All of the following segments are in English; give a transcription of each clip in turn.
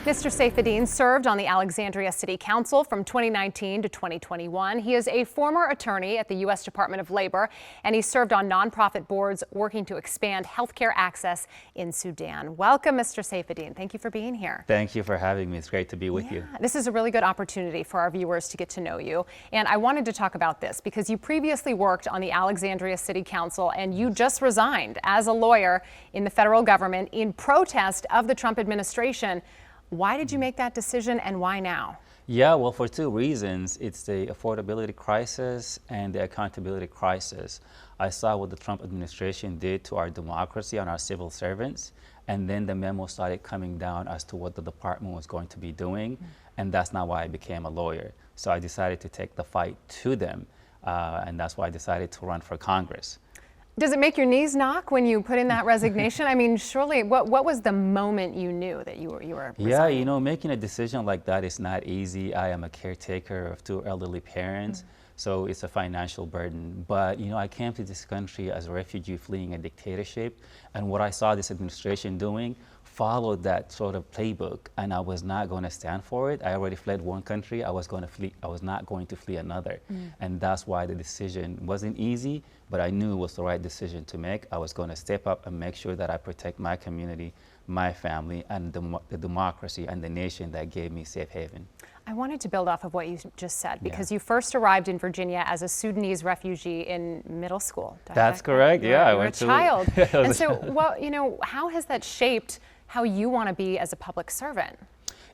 Mr. Seifeldein served on the Alexandria City Council from 2019 to 2021. He is a former attorney at the U.S. Department of Labor, and he served on nonprofit boards working to expand healthcare access in Sudan. Welcome, Mr. Seifeldein. Thank you for being here. Thank you for having me. It's great to be with you. This is a really good opportunity for our viewers to get to know you. And I wanted to talk about this because you previously worked on the Alexandria City Council and you just resigned as a lawyer in the federal government in protest of the Trump administration. Why did you make that decision and why now? Yeah, well, for two reasons. It's the affordability crisis and the accountability crisis. I saw what the Trump administration did to our democracy and our civil servants, and then the memo started coming down as to what the department was going to be doing, and that's not why I became a lawyer. So I decided to take the fight to them, and that's why I decided to run for Congress. Does it make your knees knock when you put in that resignation? I mean, surely, what was the moment you knew that you were resigning? Yeah, you know, making a decision like that is not easy. I am a caretaker of two elderly parents, so it's a financial burden. But, you know, I came to this country as a refugee fleeing a dictatorship, and what I saw this administration doing followed that sort of playbook, and I was not going to stand for it. I already fled one country. I was not going to flee another. And that's why the decision wasn't easy, but I knew it was the right decision to make. I was going to step up and make sure that I protect my community, my family, and the democracy and the nation that gave me safe haven. I wanted to build off of what you just said because you first arrived in Virginia as a Sudanese refugee in middle school. That's correct. Yeah, I went to a child. And so, well, you know, how has that shaped how you want to be as a public servant?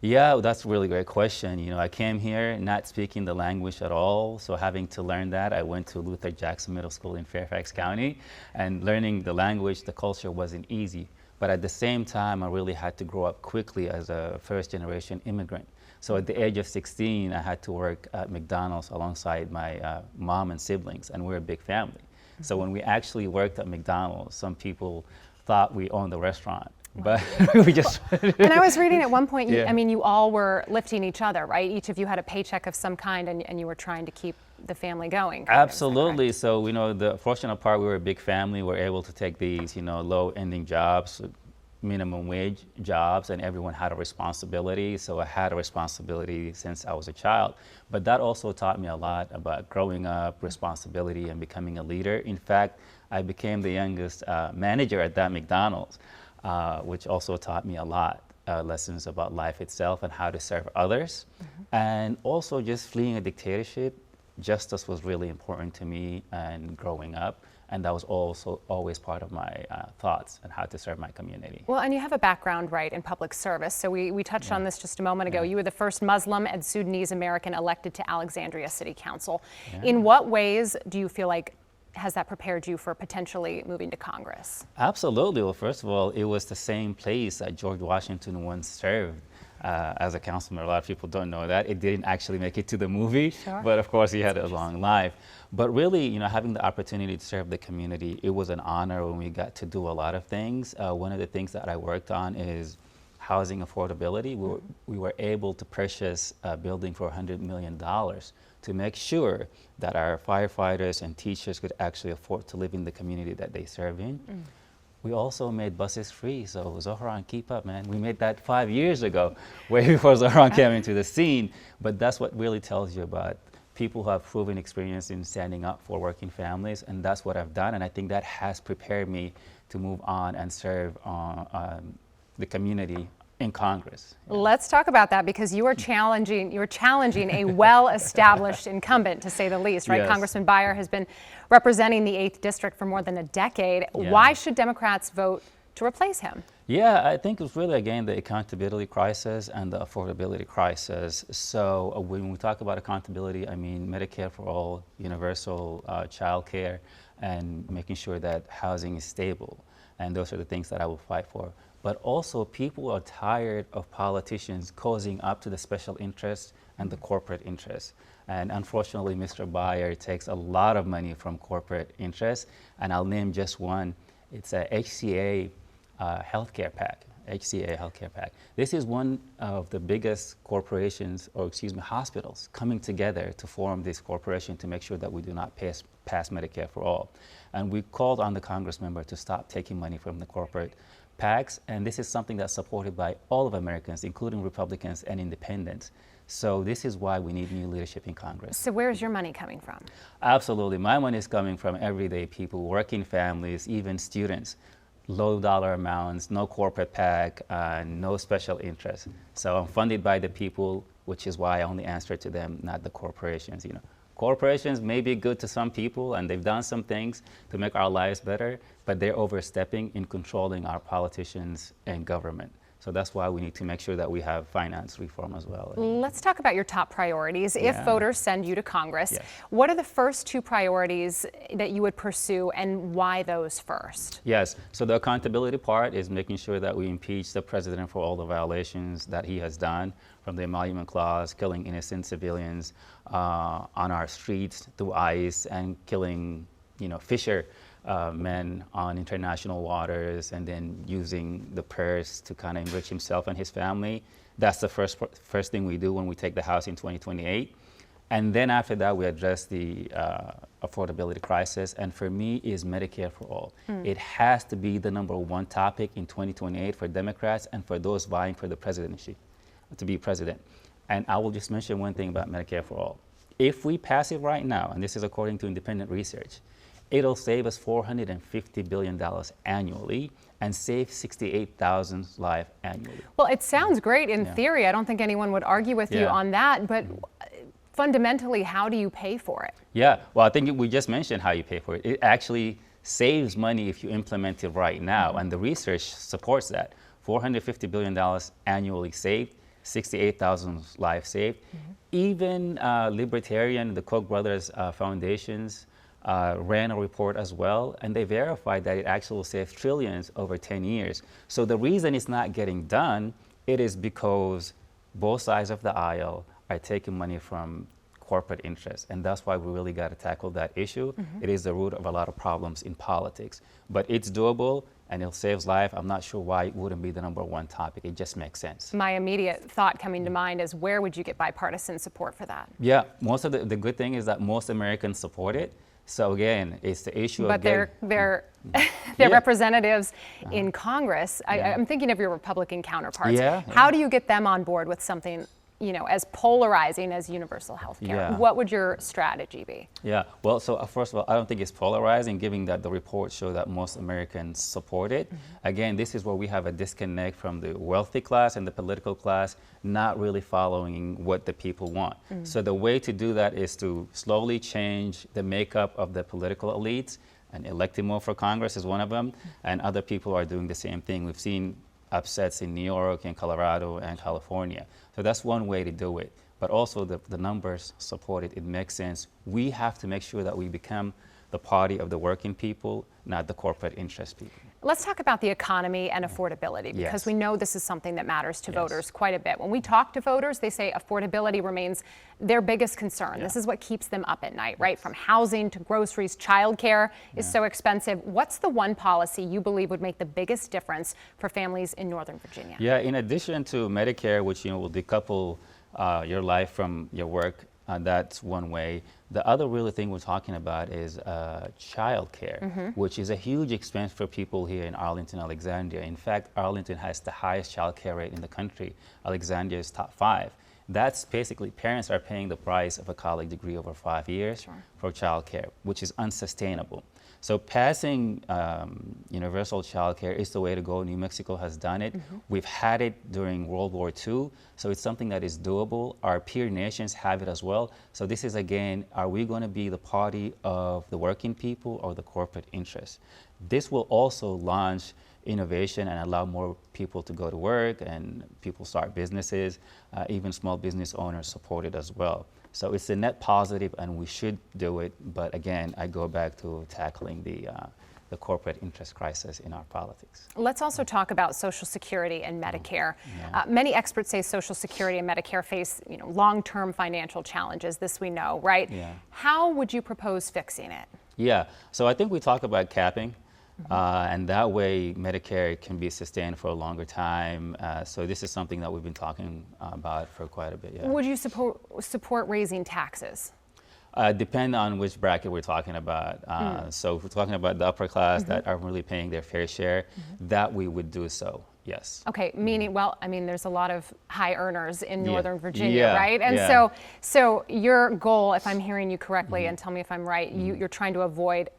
Yeah, that's a really great question. You know, I came here not speaking the language at all, so having to learn that. I went to Luther Jackson Middle School in Fairfax County, and learning the language, the culture wasn't easy. But at the same time, I really had to grow up quickly as a first-generation immigrant. So at the age of 16, I had to work at McDonald's alongside my mom and siblings, and we're a big family. So when we actually worked at McDonald's, some people thought we owned the restaurant. But we just and I was reading at one point, I mean, you all were lifting each other, right? Each of you had a paycheck of some kind, and you were trying to keep the family going. Absolutely. So, you know, the fortunate part, we were a big family. We were able to take these, you know, low-ending jobs, minimum wage jobs, and everyone had a responsibility. So I had a responsibility since I was a child. But that also taught me a lot about growing up, responsibility, and becoming a leader. In fact, I became the youngest manager at that McDonald's. Which also taught me a lot, lessons about life itself and how to serve others. And also just fleeing a dictatorship, justice was really important to me and growing up. And that was also always part of my thoughts on how to serve my community. Well, and you have a background, right, in public service. So we touched on this just a moment ago. You were the first Muslim and Sudanese American elected to Alexandria City Council. In what ways do you feel like has that prepared you for potentially moving to Congress? Absolutely. Well, first of all, it was the same place that George Washington once served as a councilman. A lot of people don't know that. It didn't actually make it to the movie, but of course he had a long life. But really, you know, having the opportunity to serve the community, it was an honor when we got to do a lot of things. One of the things that I worked on is housing affordability. We were able to purchase a building for $100 million to make sure that our firefighters and teachers could actually afford to live in the community that they serve in. We also made buses free, so Zohran, keep up, man. We made that 5 years ago, way before Zohran came into the scene. But that's what really tells you about people who have proven experience in standing up for working families, and that's what I've done, and I think that has prepared me to move on and serve the community in Congress. Let's talk about that because you are challenging a well-established incumbent, to say the least, right? Congressman Beyer has been representing the 8th District for more than a decade. Why should Democrats vote to replace him? Yeah, I think it's really, again, the accountability crisis and the affordability crisis. So when we talk about accountability, I mean Medicare for all, universal child care, and making sure that housing is stable. And those are the things that I will fight for. But also, people are tired of politicians cozying up to the special interests and the corporate interests. And unfortunately, Mr. Beyer takes a lot of money from corporate interests. And I'll name just one. It's a HCA healthcare PAC. HCA healthcare PAC. This is one of the biggest corporations, or excuse me, hospitals coming together to form this corporation to make sure that we do not pass Medicare for all. And we called on the Congress member to stop taking money from the corporate PACs, and this is something that's supported by all of Americans, including Republicans and independents. So this is why we need new leadership in Congress. So where's your money coming from? Absolutely. My money is coming from everyday people, working families, even students. Low dollar amounts, no corporate PAC, no special interest. So I'm funded by the people, which is why I only answer to them, not the corporations. You know, corporations may be good to some people, and they've done some things to make our lives better, but they're overstepping in controlling our politicians and government. So that's why we need to make sure that we have finance reform as well. Let's talk about your top priorities. If voters send you to Congress, Yes. what are the first two priorities that you would pursue, and why those first? Yes, so the accountability part is making sure that we impeach the president for all the violations that he has done, from the emolument clause, killing innocent civilians on our streets through ICE, and killing, fisher men on international waters, and then using the purse to kind of enrich himself and his family. That's the first thing we do when we take the House in 2028. And then after that, we address the affordability crisis. And for me, is Medicare for all. It has to be the #1 topic in 2028 for Democrats and for those vying for the presidency, to be president. And I will just mention one thing about Medicare for all. If we pass it right now, and this is according to independent research, it'll save us $450 billion annually and save 68,000 lives annually. Well, it sounds great in theory. I don't think anyone would argue with you on that, but fundamentally, how do you pay for it? Yeah, well, I think we just mentioned how you pay for it. It actually saves money if you implement it right now, and the research supports that. $450 billion annually saved, 68,000 lives saved. Even Libertarian, the Koch brothers foundations, ran a report as well, and they verified that it actually will save trillions over 10 years. So the reason it's not getting done, it is because both sides of the aisle are taking money from corporate interests, and that's why we really got to tackle that issue. It is the root of a lot of problems in politics, but it's doable and it saves life. I'm not sure why it wouldn't be the #1 topic. It just makes sense. My immediate thought coming to mind is, where would you get bipartisan support for that? Yeah, most of the good thing is that most Americans support it. So again, it's the issue of they're representatives in Congress. I'm thinking of your Republican counterparts. How do you get them on board with something, as polarizing as universal health care? What would your strategy be? Yeah, well, so first of all, I don't think it's polarizing, given that the reports show that most Americans support it. Again, this is where we have a disconnect from the wealthy class and the political class not really following what the people want. So the way to do that is to slowly change the makeup of the political elites, and electing more for Congress is one of them, and other people are doing the same thing. We've seen upsets in New York and Colorado and California. So that's one way to do it. But also the numbers support it. It makes sense. We have to make sure that we become the party of the working people, not the corporate interest people. Let's talk about the economy and affordability, because we know this is something that matters to voters quite a bit. When we talk to voters, they say affordability remains their biggest concern. This is what keeps them up at night, right? From housing to groceries, childcare is so expensive. What's the one policy you believe would make the biggest difference for families in Northern Virginia? Yeah, in addition to Medicare, which will decouple your life from your work, that's one way. The other really thing we're talking about is child care, which is a huge expense for people here in Arlington, Alexandria. In fact, Arlington has the highest child care rate in the country. Alexandria is top 5. That's basically parents are paying the price of a college degree over 5 years for child care, which is unsustainable. So passing universal child care is the way to go. New Mexico has done it. We've had it during World War II, so it's something that is doable. Our peer nations have it as well. So this is, again, are we going to be the party of the working people or the corporate interests? This will also launch innovation and allow more people to go to work and people start businesses. Even small business owners support it as well. So it's a net positive, and we should do it. But again, I go back to tackling the corporate interest crisis in our politics. Let's also talk about Social Security and Medicare. Many experts say Social Security and Medicare face, long-term financial challenges. This we know, right? How would you propose fixing it? Yeah, so I think we talk about capping. And that way Medicare can be sustained for a longer time. So this is something that we've been talking about for quite a bit. Would you support raising taxes? Depend on which bracket we're talking about. So if we're talking about the upper class that are really paying their fair share, that we would do so, yes. Okay, meaning, well, I mean, there's a lot of high earners in Northern Virginia, Yeah, right? And yeah. so your goal, if I'm hearing you correctly, and tell me if I'm right, you're trying to avoid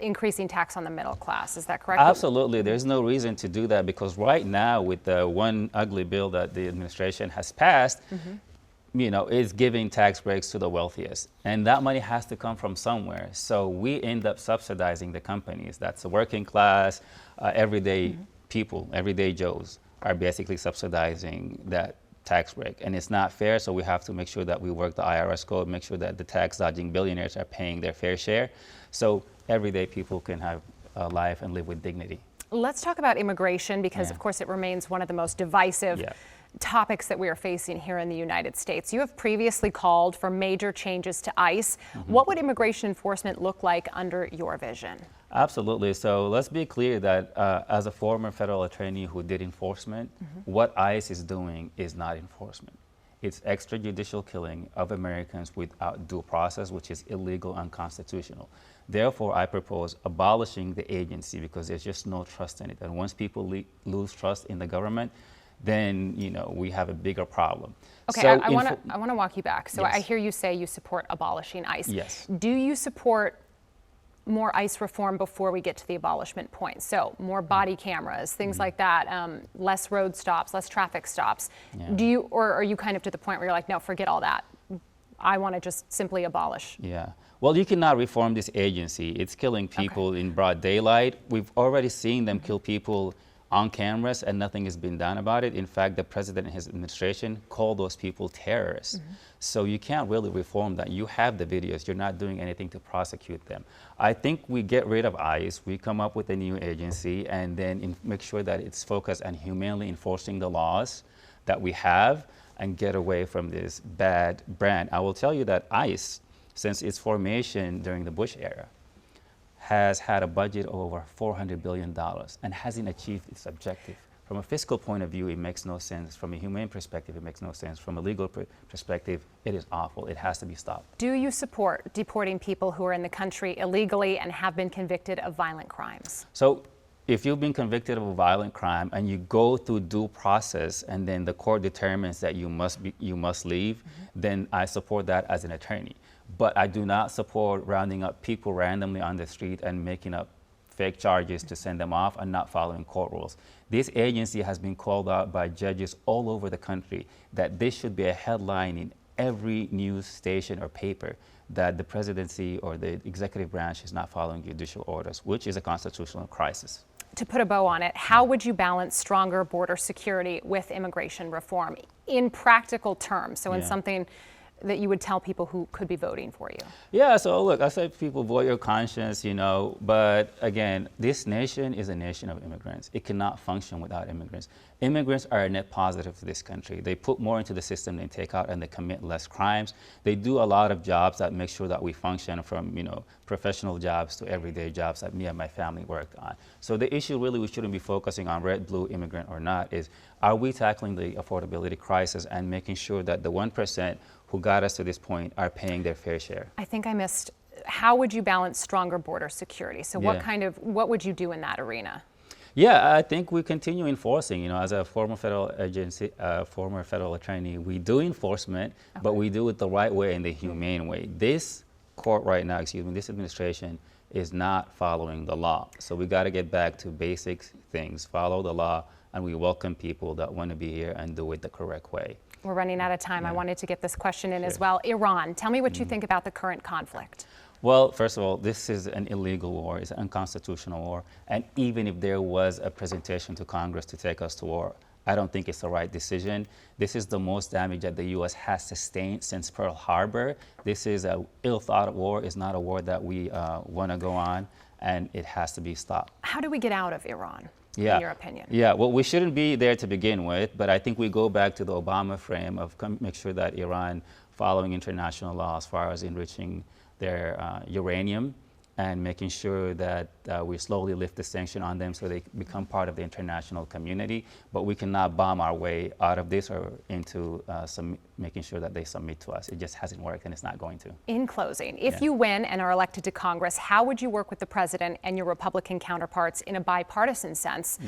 increasing tax on the middle class. Is that correct? Absolutely. There's no reason to do that because right now with the one ugly bill that the administration has passed, you know, is giving tax breaks to the wealthiest. And that money has to come from somewhere. So we end up subsidizing the companies. That's the working class, everyday people, everyday Joes are basically subsidizing that tax break. And it's not fair, so we have to make sure that we work the IRS code, make sure that the tax dodging billionaires are paying their fair share. So everyday people can have a life and live with dignity. Let's talk about immigration because, of course, it remains one of the most divisive topics that we are facing here in the United States. You have previously called for major changes to ICE. What would immigration enforcement look like under your vision? Absolutely. So let's be clear that as a former federal attorney who did enforcement, what ICE is doing is not enforcement. It's extrajudicial killing of Americans without due process, which is illegal and unconstitutional. Therefore, I propose abolishing the agency because there's just no trust in it. And once people lose trust in the government, then you know we have a bigger problem. Okay, so I want to walk you back. So I hear you say you support abolishing ICE. Yes. Do you support more ICE reform before we get to the abolishment point? So more body cameras, things like that, less road stops, less traffic stops. Do you, or are you kind of to the point where you're like, no, forget all that. I want to just simply abolish. Yeah. Well, you cannot reform this agency. It's killing people in broad daylight. We've already seen them kill people on cameras and nothing has been done about it. In fact, the president and his administration call those people terrorists. So you can't really reform that. You have the videos. You're not doing anything to prosecute them. I think we get rid of ICE. We come up with a new agency and then make sure that it's focused on humanely enforcing the laws that we have and get away from this bad brand. I will tell you that ICE, since its formation during the Bush era, has had a budget of over $400 billion and hasn't achieved its objective. From a fiscal point of view, it makes no sense. From a humane perspective, it makes no sense. From a legal perspective, it is awful. It has to be stopped. Do you support deporting people who are in the country illegally and have been convicted of violent crimes? So if you've been convicted of a violent crime and you go through due process and then the court determines that you must leave, then I support that as an attorney. But I do not support rounding up people randomly on the street and making up fake charges to send them off and not following court rules. This agency has been called out by judges all over the country that this should be a headline in every news station or paper that the presidency or the executive branch is not following judicial orders, which is a constitutional crisis. To put a bow on it, how would you balance stronger border security with immigration reform in practical terms? So in something that you would tell people who could be voting for you? Yeah, so look, I said people vote your conscience, you know, but again, this nation is a nation of immigrants. It cannot function without immigrants. Immigrants are a net positive to this country. They put more into the system than take out and they commit less crimes. They do a lot of jobs that make sure that we function from, you know, professional jobs to everyday jobs that me and my family worked on. So the issue really we shouldn't be focusing on red, blue, immigrant or not is, are we tackling the affordability crisis and making sure that the 1% who got us to this point are paying their fair share? I think I missed, how would you balance stronger border security? So what would you do in that arena? Yeah, I think we continue enforcing. You know, as a former federal former federal attorney, we do enforcement, but we do it the right way and the humane way. This court right now, this administration is not following the law. So we got to get back to basic things, follow the law, and we welcome people that want to be here and do it the correct way. We're running out of time. I wanted to get this question in as well. Iran, tell me what you think about the current conflict. Well, first of all, this is an illegal war. It's an unconstitutional war. And even if there was a presentation to Congress to take us to war, I don't think it's the right decision. This is the most damage that the U.S. has sustained since Pearl Harbor. This is an ill-thought war. It's not a war that we want to go on, and it has to be stopped. How do we get out of Iran, in your opinion? Yeah, well, we shouldn't be there to begin with, but I think we go back to the Obama frame of make sure that Iran, following international law as far as enriching their uranium, and making sure that we slowly lift the sanction on them so they become part of the international community. But we cannot bomb our way out of this or into making sure that they submit to us. It just hasn't worked, and it's not going to. In closing, if you win and are elected to Congress, how would you work with the president and your Republican counterparts in a bipartisan sense,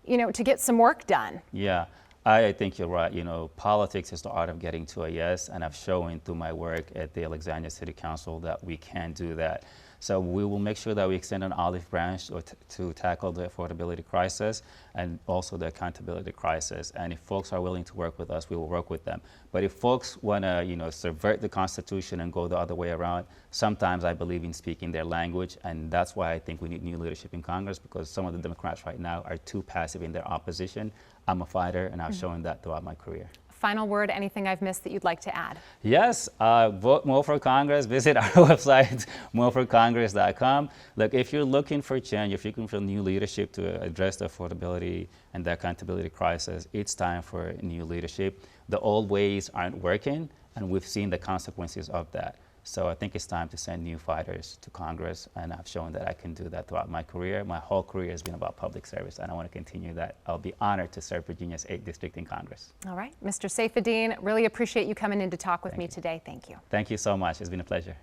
to get some work done? Yeah. I think you're right. Politics is the art of getting to a yes, and I've shown through my work at the Alexandria City Council that we can do that. So we will make sure that we extend an olive branch to tackle the affordability crisis and also the accountability crisis. And if folks are willing to work with us, we will work with them. But if folks want to, subvert the Constitution and go the other way around, sometimes I believe in speaking their language, and that's why I think we need new leadership in Congress, because some of the Democrats right now are too passive in their opposition. I'm a fighter, and I've shown that throughout my career. Final word, anything I've missed that you'd like to add? Yes, vote more for Congress. Visit our website, moreforcongress.com. Look, if you're looking for change, if you're looking for new leadership to address the affordability and the accountability crisis, it's time for new leadership. The old ways aren't working, and we've seen the consequences of that. So I think it's time to send new fighters to Congress, and I've shown that I can do that throughout my career. My whole career has been about public service, and I want to continue that. I'll be honored to serve Virginia's 8th District in Congress. All right. Mr. Seifeldein, really appreciate you coming in to talk with me today. Thank you. Thank you so much. It's been a pleasure.